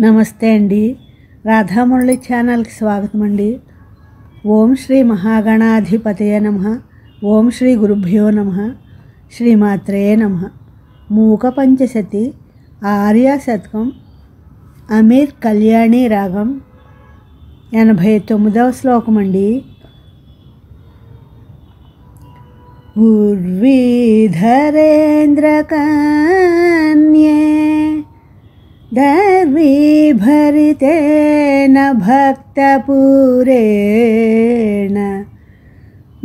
నమస్తే అండి. రాధామురళి ఛానల్కి స్వాగతం అండి. ఓం శ్రీ మహాగణాధిపతయ నమః. ఓం శ్రీ గురుభ్యో నమః. శ్రీమాత్రే నమః. మూక పంచశతి ఆర్య శతకం అమీర్ కళ్యాణి రాగం 89వ శ్లోకం అండి. ఉర్వీధరేంద్రకన్యే దర్వీభరితేన భక్తపురేణ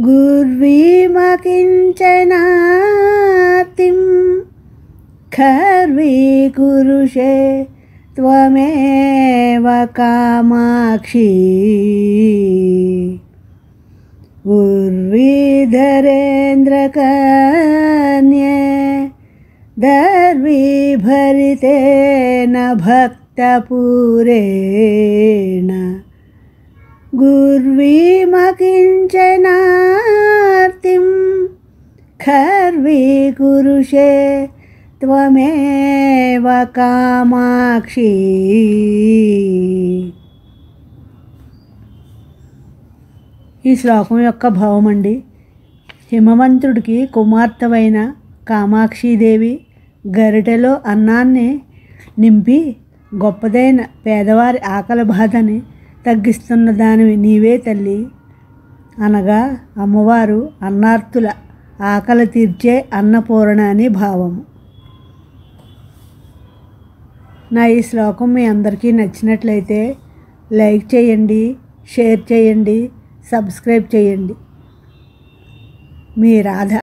గుర్వీమకించనాతిం ఖర్వీకురుషే త్వమేవ కామాక్షి. ఉర్వీధరేంద్రకన్యే దర్వీభరితేన భక్తపురేణ గుర్వీమకించనార్తిం ఖర్వీకురుషే త్వమేవ కామాక్షి. ఈ శ్లోకం యొక్క భావం అండి. హిమవంతుడికి కుమార్తెవైన కామాక్షీదేవి గరిటెలో అన్నాన్ని నింపి గొప్పదైన పేదవారి ఆకలి బాధని తగ్గిస్తున్న దానివి నీవే తల్లి అనగా అమ్మవారు అన్నార్తుల ఆకలి తీర్చే అన్నపూర్ణ అని భావము. నా ఈ శ్లోకం మీ అందరికీ నచ్చినట్లయితే లైక్ చేయండి, షేర్ చేయండి, సబ్స్క్రైబ్ చేయండి. మీ రాధ.